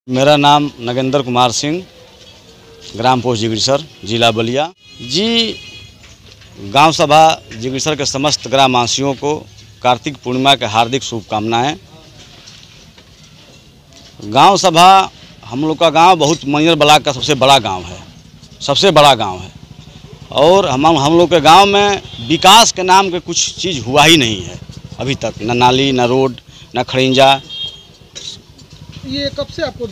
मेरा नाम नगेंद्र कुमार सिंह, ग्राम पोस्ट जिगरीसर, जिला बलिया। जी, गांव सभा जिगरीसर के समस्त ग्रामवासियों को कार्तिक पूर्णिमा के हार्दिक शुभकामनाएं। गांव सभा हम लोग का गांव बहुत मनियर ब्लॉक का सबसे बड़ा गांव है, सबसे बड़ा गांव है। और हम लोग के गांव में विकास के नाम के कुछ चीज़ हुआ ही नहीं है अभी तक, न नाली, न रोड, न खड़िंजा। ये कब से आपको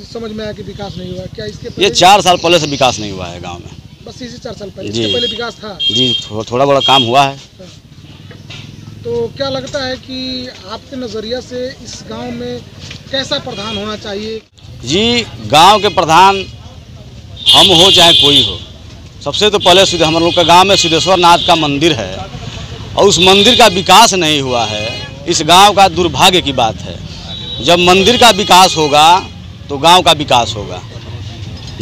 समझ में आया कि विकास नहीं हुआ? क्या इसके ये 4 साल पहले से विकास नहीं हुआ है गांव में। बस इसी 4 साल पहले? जी, इसके पहले विकास था? जी, थोड़ा बड़ा काम हुआ है। तो क्या लगता है कि आपके नज़रिया से इस गांव में कैसा प्रधान होना चाहिए? जी, गांव के प्रधान हम हो चाहे कोई हो, सबसे तो पहले हम लोग का गांव में सिद्धेश्वर नाथ का मंदिर है और उस मंदिर का विकास नहीं हुआ है। इस गांव का दुर्भाग्य की बात है। जब मंदिर का विकास होगा तो गांव का विकास होगा।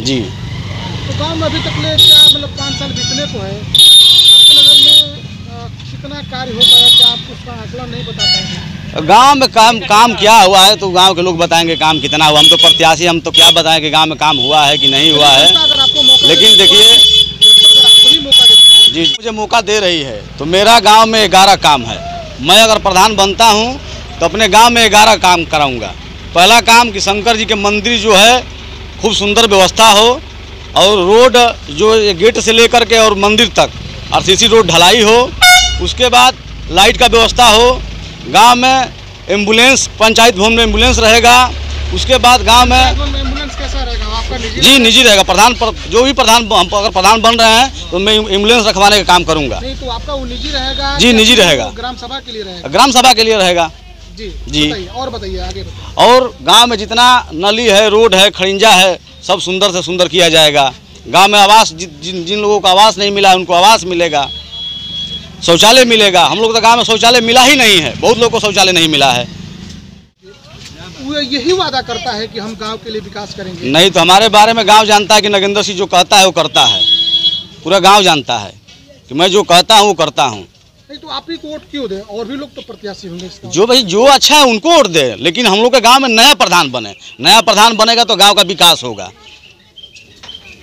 जी, तो गांव में अभी तक ले क्या मतलब 5 साल बीतने को है, आपके नज़र में कितना कार्य हो पाया? क्या आप उसका आंकड़ा नहीं बता पाएंगे? गांव में काम क्या हुआ है तो गांव के लोग बताएंगे काम कितना हुआ। हम तो प्रत्याशी, हम तो क्या बताएं कि गांव में काम हुआ है कि नहीं हुआ है। लेकिन देखिए जी, मुझे मौका दे रही है तो मेरा गांव में 11 काम है। मैं अगर प्रधान बनता हूं तो अपने गांव में 11 काम कराऊंगा। पहला काम कि शंकर जी के मंदिर जो है खूब सुंदर व्यवस्था हो और रोड जो गेट से लेकर के और मंदिर तक आरसीसी रोड ढलाई हो। उसके बाद लाइट का व्यवस्था हो। गांव में एम्बुलेंस, पंचायत भवन में एम्बुलेंस रहेगा। उसके बाद गांव में एम्बुलेंस कैसा रहेगा? आपका निजी? जी, निजी रहेगा। जो भी प्रधान, हम अगर प्रधान बन रहे हैं तो मैं एम्बुलेंस रखवाने का काम करूंगा। नहीं तो आपका वो निजी रहेगा? जी, निजी रहेगा। ग्राम सभा के लिए रहेगा? ग्राम सभा के लिए रहेगा। जी जी, और बताइए आगे बताइए। और गांव में जितना नली है, रोड है, खड़िंजा है, सब सुंदर से सुंदर किया जाएगा। गांव में आवास, जिन लोगों को आवास नहीं मिला उनको आवास मिलेगा। शौचालय मिलेगा। हम लोग तो गांव में शौचालय मिला ही नहीं है, बहुत लोगों को शौचालय नहीं मिला है। वो यही वादा करता है कि हम गांव के लिए विकास करेंगे। नहीं तो हमारे बारे में गांव जानता है कि नगेंद्र सिंह जो कहता है वो करता है। पूरा गांव जानता है कि मैं जो कहता हूँ वो करता हूँ। नहीं तो आप ही को वोट क्यों दे? और भी लोग तो प्रत्याशी होंगे इसका। जो भाई जो अच्छा है उनको वोट दे, लेकिन हम लोग के गांव में नया प्रधान बने। नया प्रधान बनेगा तो गांव का विकास होगा।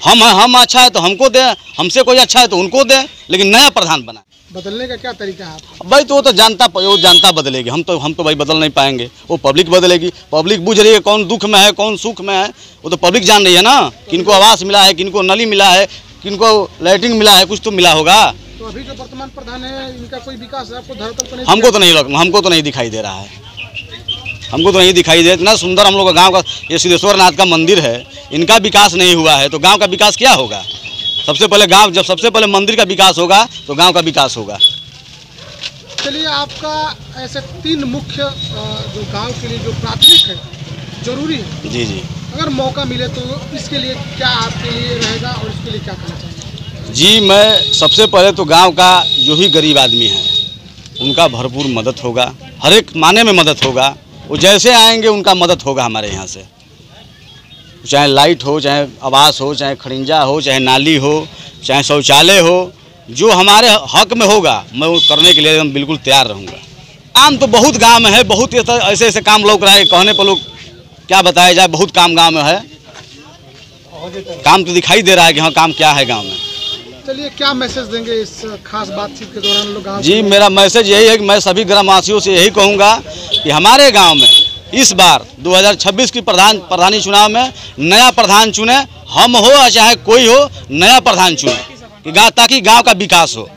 हम अच्छा है तो हमको दे, हमसे कोई अच्छा है तो उनको दे, लेकिन नया प्रधान बना। बदलने का क्या तरीका है? भाई तो वो तो जानता बदलेगी। हम तो भाई बदल नहीं पाएंगे, वो पब्लिक बदलेगी। पब्लिक बुझ रही है कौन दुख में है, कौन सुख में है, वो तो पब्लिक जान रही है ना। किनको आवास मिला है, किनको नली मिला है, किनको लाइटिंग मिला है, कुछ तो मिला होगा। तो अभी जो वर्तमान प्रधान है इनका कोई विकास है आपको धरातल पर नहीं? हमको तो नहीं दिखाई दे रहा है। हमको तो नहीं दिखाई दे। इतना सुंदर हम लोग का गाँव का ये सिद्धेश्वर नाथ का मंदिर है, इनका विकास नहीं हुआ है तो गाँव का विकास क्या होगा? सबसे पहले मंदिर का विकास होगा तो गांव का विकास होगा। चलिए, आपका ऐसे 3 मुख्य जो गांव के लिए जो प्राथमिक है, जरूरी है। जी जी, अगर मौका मिले तो इसके लिए क्या आपके लिए रहेगा और इसके लिए क्या करना चाहिए? जी, मैं सबसे पहले तो गांव का जो भी गरीब आदमी है उनका भरपूर मदद होगा, हर एक माने में मदद होगा। वो जैसे आएंगे उनका मदद होगा हमारे यहाँ से, चाहे लाइट हो, चाहे आवास हो, चाहे खड़िंजा हो, चाहे नाली हो, चाहे शौचालय हो। जो हमारे हक में होगा मैं वो करने के लिए हम बिल्कुल तैयार रहूँगा। काम तो बहुत गांव में है, बहुत ऐसे काम लोग रहा है, कहने पर लोग क्या बताया जाए। बहुत काम गांव में है, काम तो दिखाई दे रहा है कि हाँ काम क्या है गांव में। चलिए, क्या मैसेज देंगे इस खास बातचीत के दौरान लोग गाँव? जी, मेरा मैसेज यही है कि मैं सभी ग्रामवासियों से यही कहूँगा कि हमारे गाँव में इस बार 2026 की प्रधानी चुनाव में नया प्रधान चुने। हम हो चाहे कोई हो, नया प्रधान चुने ताकि गांव का विकास हो।